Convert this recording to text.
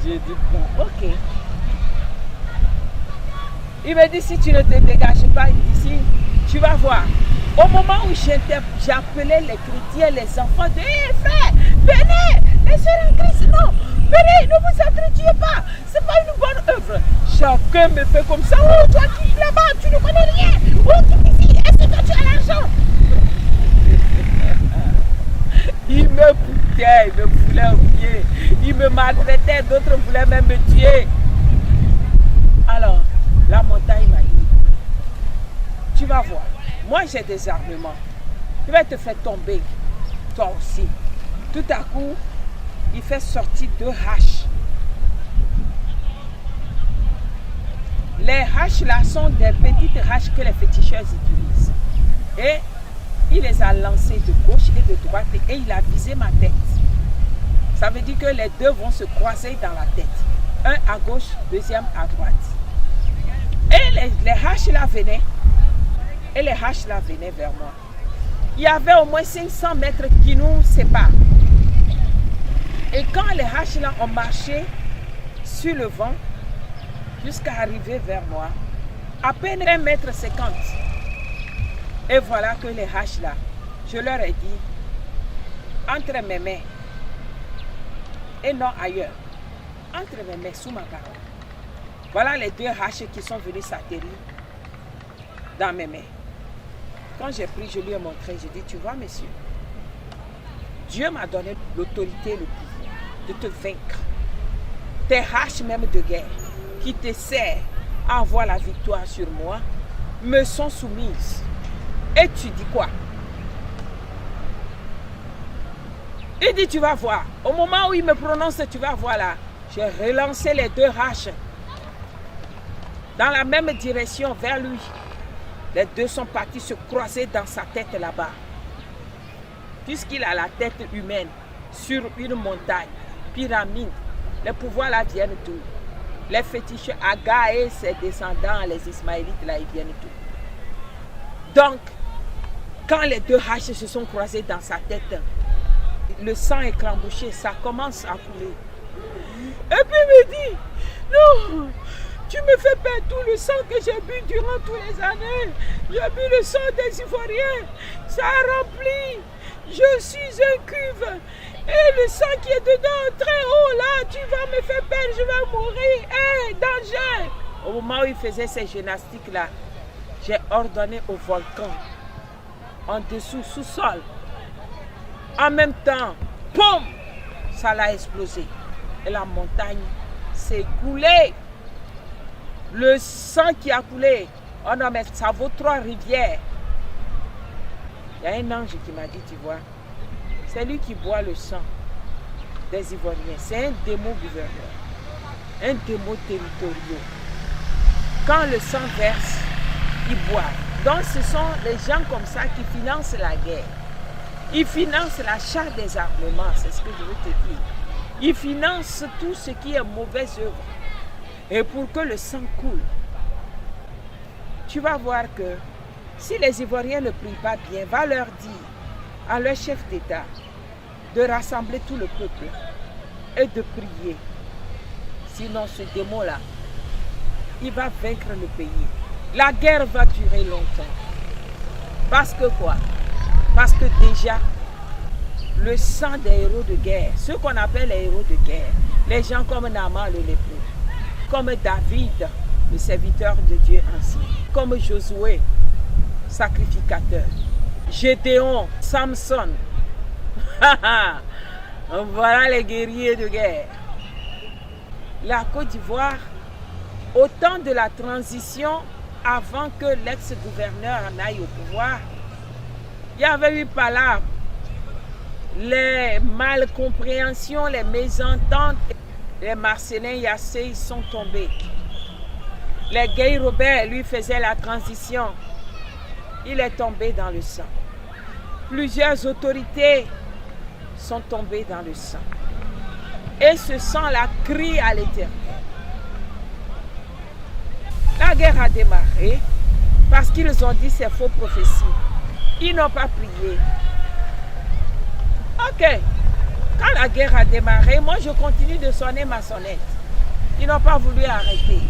J'ai dit, bon, ok. Il me dit, si tu ne te dégages pas d'ici, tu vas voir. Au moment où j'appelais les chrétiens, les enfants, de hey, frère, venez, les sœurs en Christ, non, venez, ne vous entretuez pas, c'est pas une bonne œuvre. Chacun me fait comme ça, oh, toi qui là-bas, tu ne connais rien, oh, tu ici, est-ce que tu as l'argent? Il me poutait, il me foulait au pied, il me maltraitait, d'autres voulaient même me tuer. Alors, la montagne m'a dit, tu vas voir, moi j'ai des armements, je vais te faire tomber, toi aussi. Tout à coup, il fait sortir 2 haches. Les haches là sont des petites haches que les féticheurs utilisent. Et il les a lancées de gauche et de droite et il a visé ma tête. Ça veut dire que les deux vont se croiser dans la tête. Un à gauche, deuxième à droite. Et les haches là venaient. Et les haches là venaient vers moi. Il y avait au moins 500 mètres qui nous séparent. Et quand les haches là ont marché sur le vent, jusqu'à arriver vers moi, à peine 1,50 m. Et voilà que les haches là, je leur ai dit, entre mes mains, et non ailleurs, entre mes mains, sous ma parole. Voilà les 2 haches qui sont venues s'atterrir dans mes mains. Quand j'ai pris, je lui ai montré, j'ai dit, tu vois monsieur, Dieu m'a donné l'autorité, le pouvoir de te vaincre. Tes haches même de guerre, qui te servent à avoir la victoire sur moi, me sont soumises. Et tu dis quoi? Il dit, tu vas voir. Au moment où il me prononce, tu vas voir là. J'ai relancé les 2 haches dans la même direction vers lui. Les 2 sont partis se croiser dans sa tête là-bas. Puisqu'il a la tête humaine sur une montagne, pyramide, les pouvoirs là viennent d'où? Les fétiches, Aga et ses descendants, les Ismaélites là, ils viennent d'où? Donc, quand les 2 haches se sont croisées dans sa tête, le sang est éclambouché, ça commence à couler. Et puis il me dit, non, tu me fais perdre tout le sang que j'ai bu durant toutes les années. J'ai bu le sang des Ivoiriens, ça a rempli, je suis un cuve. Et le sang qui est dedans, très haut là, tu vas me faire perdre, je vais mourir. Hé, danger! Au moment où il faisait ces gymnastiques là, j'ai ordonné au volcan, en dessous, sous-sol. En même temps, boum, ça l'a explosé. Et la montagne s'est coulée. Le sang qui a coulé, oh non mais ça vaut 3 rivières. Il y a un ange qui m'a dit, tu vois, c'est lui qui boit le sang des Ivoiriens. C'est un démon gouverneur, un démon territorial. Quand le sang verse, il boit. Donc ce sont les gens comme ça qui financent la guerre. Ils financent l'achat des armements, c'est ce que je veux te dire. Ils financent tout ce qui est mauvaise œuvre. Et pour que le sang coule, tu vas voir que si les Ivoiriens ne prient pas bien, va leur dire à leur chef d'État de rassembler tout le peuple et de prier. Sinon ce démon-là, il va vaincre le pays. La guerre va durer longtemps. Parce que quoi? Parce que déjà, le sang des héros de guerre, ceux qu'on appelle les héros de guerre, les gens comme Naaman le lépreux, comme David, le serviteur de Dieu ancien, comme Josué, sacrificateur, Gédéon, Samson, voilà les guerriers de guerre. La Côte d'Ivoire, au temps de la transition, avant que l'ex-gouverneur en aille au pouvoir, il y avait eu par là les malcompréhensions, les mésententes. Les Marcellins Yassé, ils sont tombés. Les Gay Robert, lui, faisait la transition. Il est tombé dans le sang. Plusieurs autorités sont tombées dans le sang. Et ce sang-là crie à l'Éternel. La guerre a démarré parce qu'ils ont dit ces faux prophéties. Ils n'ont pas prié. Ok. Quand la guerre a démarré, moi je continue de sonner ma sonnette. Ils n'ont pas voulu arrêter.